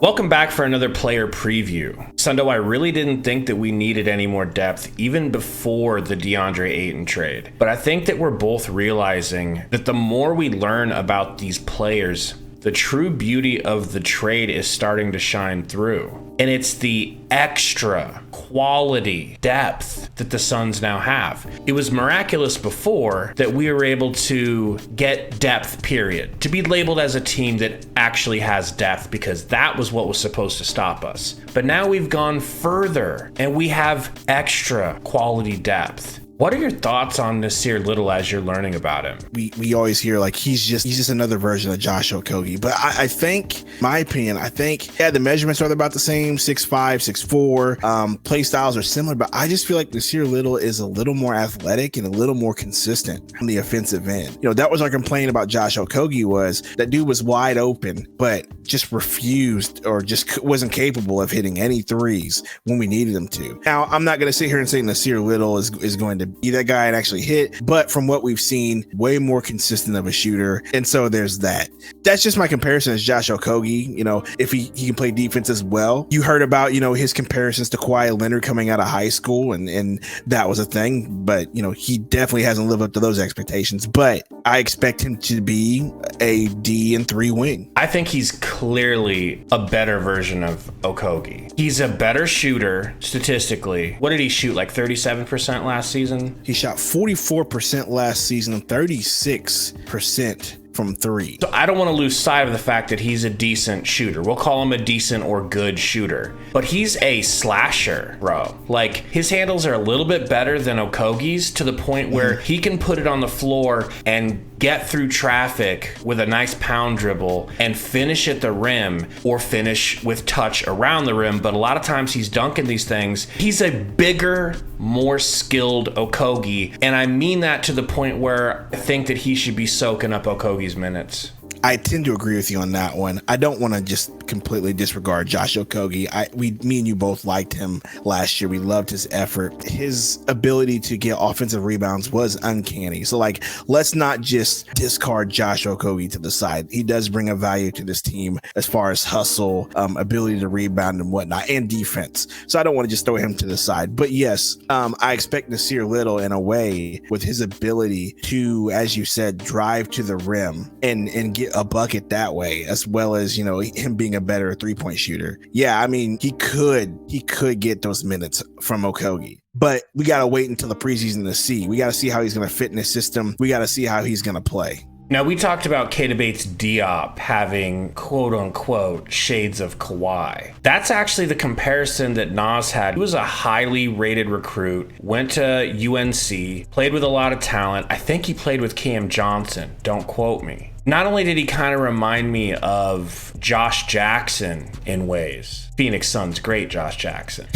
Welcome back for another player preview. Sundo, I really didn't think that we needed any more depth even before the Deandre Ayton trade. But I think that we're both realizing that the more we learn about these players, the true beauty of the trade is starting to shine through. And it's the extra quality depth that the Suns now have. It was miraculous before that we were able to get depth, period. To be labeled as a team that actually has depth, because that was what was supposed to stop us. But now we've gone further and we have extra quality depth. What are your thoughts on Nassir Little as you're learning about him? We always hear like he's just another version of Josh Okogie. But I think, my opinion, the measurements are about the same, 6'5", 6'4". Play styles are similar, but I just feel like Nassir Little is a little more athletic and a little more consistent on the offensive end. You know, that was our complaint about Josh Okogie, was that dude was wide open, but just refused or just wasn't capable of hitting any threes when we needed him to. Now, I'm not going to sit here and say Nassir Little is going to be that guy and actually hit, but from what we've seen, way more consistent of a shooter. And so there's that. That's just my comparison as Josh Okogie. You know, if he can play defense as well. You heard about, you know, his comparisons to Kawhi Leonard coming out of high school, and that was a thing, but you know, he definitely hasn't lived up to those expectations. But I expect him to be a D3 wing. I think he's clearly a better version of Okogie. He's a better shooter statistically. What did he shoot, like 37% last season? He shot 44% last season, 36% from three. So I don't want to lose sight of the fact that he's a decent shooter. We'll call him a decent or good shooter, but he's a slasher, bro. Like, his handles are a little bit better than Okogie's, to the point where he can put it on the floor and get through traffic with a nice pound dribble and finish at the rim, or finish with touch around the rim. But a lot of times he's dunking these things. He's a bigger, more skilled Okogie, and I mean that to the point where I think that he should be soaking up Okogie's minutes. I tend to agree with you on that one. I don't want to just completely disregard Josh Okogie. Me and you both liked him last year. We loved his effort. His ability to get offensive rebounds was uncanny. So, like, let's not just discard Josh Okogie to the side. He does bring a value to this team as far as hustle, ability to rebound and whatnot, and defense. So I don't want to just throw him to the side. But yes, I expect Nassir Little, in a way, with his ability to, as you said, drive to the rim and get a bucket that way, as well as, you know, him being a better three-point shooter. Yeah, I mean, he could get those minutes from Okogie. But we got to wait until the preseason to see. We got to see how he's going to fit in his system. We got to see how he's going to play. Now, we talked about Keita Bates-Diop having quote-unquote shades of Kawhi. That's actually the comparison that Nas had. He was a highly rated recruit, went to UNC, played with a lot of talent. I think he played with Cam Johnson. Don't quote me. Not only did he kind of remind me of Josh Jackson in ways, Phoenix Suns great Josh Jackson,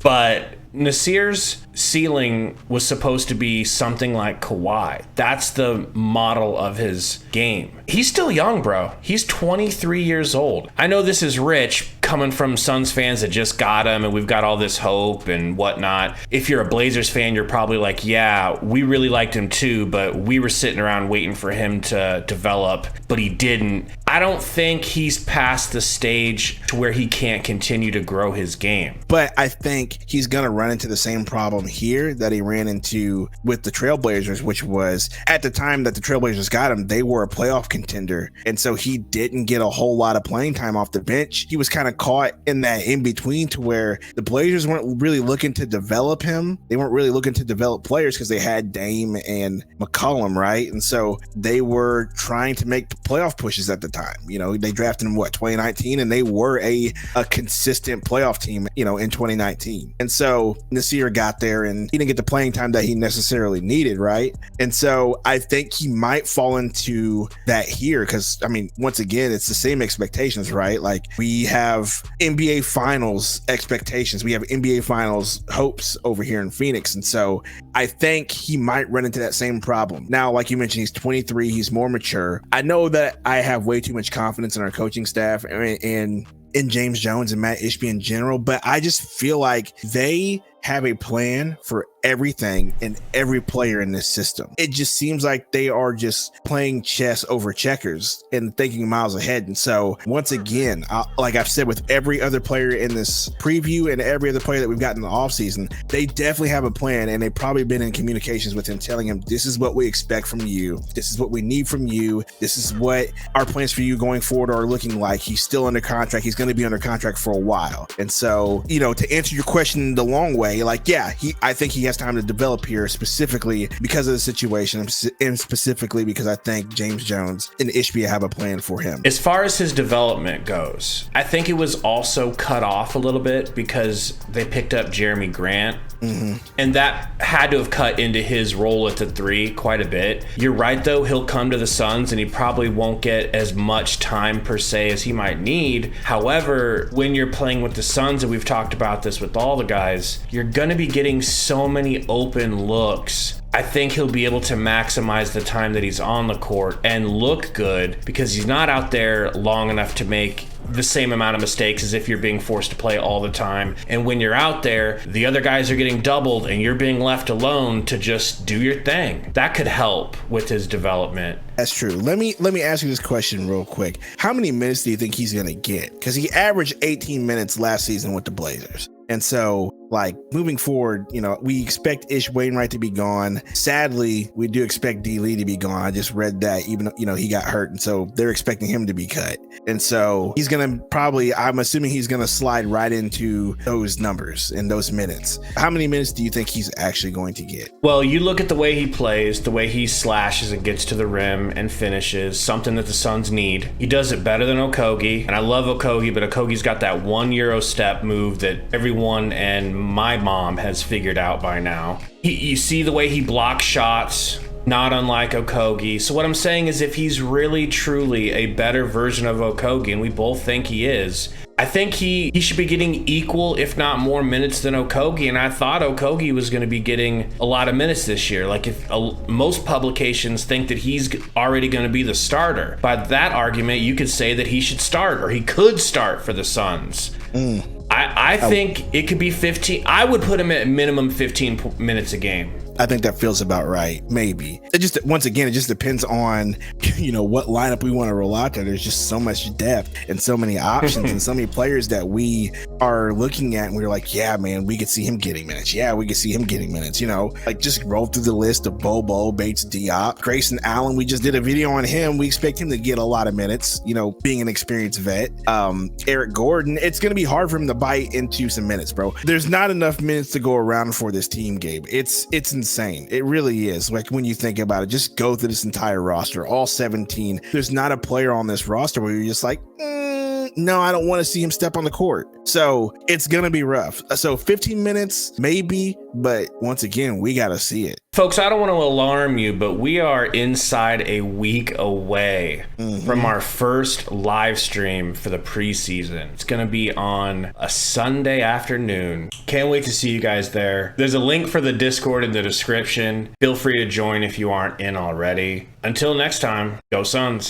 but Nassir's ceiling was supposed to be something like Kawhi. That's the model of his game. He's still young, bro. He's 23 years old. I know this is rich coming from Suns fans that just got him and we've got all this hope and whatnot. If you're a Blazers fan, you're probably like, yeah, we really liked him too, but we were sitting around waiting for him to develop, but he didn't. I don't think he's past the stage to where he can't continue to grow his game. But I think he's going to run into the same problem here that he ran into with the Trailblazers, which was, at the time that the Trailblazers got him, they were a playoff contender. And so he didn't get a whole lot of playing time off the bench. He was kind of caught in that in between, to where the Blazers weren't really looking to develop him. They weren't really looking to develop players because they had Dame and McCollum, right? And so they were trying to make playoff pushes at the time. You know, they drafted him, 2019, and they were a consistent playoff team, in 2019. And so Nassir got there and he didn't get the playing time that he necessarily needed, right? And so I think he might fall into that here because, I mean, once again, it's the same expectations, right? Like, we have NBA Finals expectations. We have NBA Finals hopes over here in Phoenix. And so I think he might run into that same problem. Now, like you mentioned, he's 23. He's more mature. I know that I have way too much confidence in our coaching staff and in James Jones and Matt Ishbia in general, but I just feel like they have a plan for everything and every player in this system. It just seems like they are just playing chess over checkers and thinking miles ahead. And so once again, like I've said with every other player in this preview and every other player that we've got in the offseason, they definitely have a plan, and they've probably been in communications with him, telling him, this is what we expect from you. This is what we need from you. This is what our plans for you going forward are looking like. He's still under contract. He's going to be under contract for a while. And so, you know, to answer your question the long way, like, yeah, I think he has time to develop here, specifically because of the situation, and specifically because I think James Jones and Ishbia have a plan for him. As far as his development goes, I think it was also cut off a little bit because they picked up Jeremy Grant. Mm-hmm. And that had to have cut into his role at the 3 quite a bit. You're right, though. He'll come to the Suns and he probably won't get as much time per se as he might need. However, when you're playing with the Suns, and we've talked about this with all the guys, you're going to be getting so many open looks. I think he'll be able to maximize the time that he's on the court and look good because he's not out there long enough to make the same amount of mistakes as if you're being forced to play all the time. And when you're out there, the other guys are getting doubled and you're being left alone to just do your thing. That could help with his development. That's true. Let me ask you this question real quick. How many minutes do you think he's going to get? Because he averaged 18 minutes last season with the Blazers. And so, like, moving forward, you know, we expect Ish Wainwright to be gone. Sadly, we do expect D. Lee to be gone. I just read that, even, you know, he got hurt. And so they're expecting him to be cut. And so he's going to probably, I'm assuming he's going to slide right into those numbers and those minutes. How many minutes do you think he's actually going to get? Well, you look at the way he plays, the way he slashes and gets to the rim and finishes, something that the Suns need. He does it better than Okogie. And I love Okogie, but Okogie's got that 1 Euro step move that everyone and my mom has figured out by now. You see the way he blocks shots, not unlike Okogie. So what I'm saying is, if he's really truly a better version of Okogie, and we both think he is, I think he should be getting equal, if not more minutes than Okogie. And I thought Okogie was going to be getting a lot of minutes this year. Like, if most publications think that he's already going to be the starter, by that argument, you could say that he should start, or he could start for the Suns. I think it could be 15. I would put him at minimum 15 minutes a game. I think that feels about right. Maybe. It just, once again, it just depends on, you know, what lineup we want to roll out there. There's just so much depth and so many options and so many players that we are looking at, and we're like, yeah, man, we could see him getting minutes. Yeah, we could see him getting minutes. You know, like, just roll through the list of Bobo, Bates, Diop, Grayson Allen. We just did a video on him. We expect him to get a lot of minutes, you know, being an experienced vet. Eric Gordon, it's going to be hard for him to bite into some minutes, bro. There's not enough minutes to go around for this team, Gabe. It's insane. It really is. Like, when you think about it, just go through this entire roster, all 17. There's not a player on this roster where you're just like, no, I don't want to see him step on the court. So it's going to be rough. So 15 minutes, maybe, but once again, we got to see it. Folks, I don't want to alarm you, but we are inside a week away from our first live stream for the preseason. It's going to be on a Sunday afternoon. Can't wait to see you guys there. There's a link for the Discord in the description. Feel free to join if you aren't in already. Until next time, go Suns.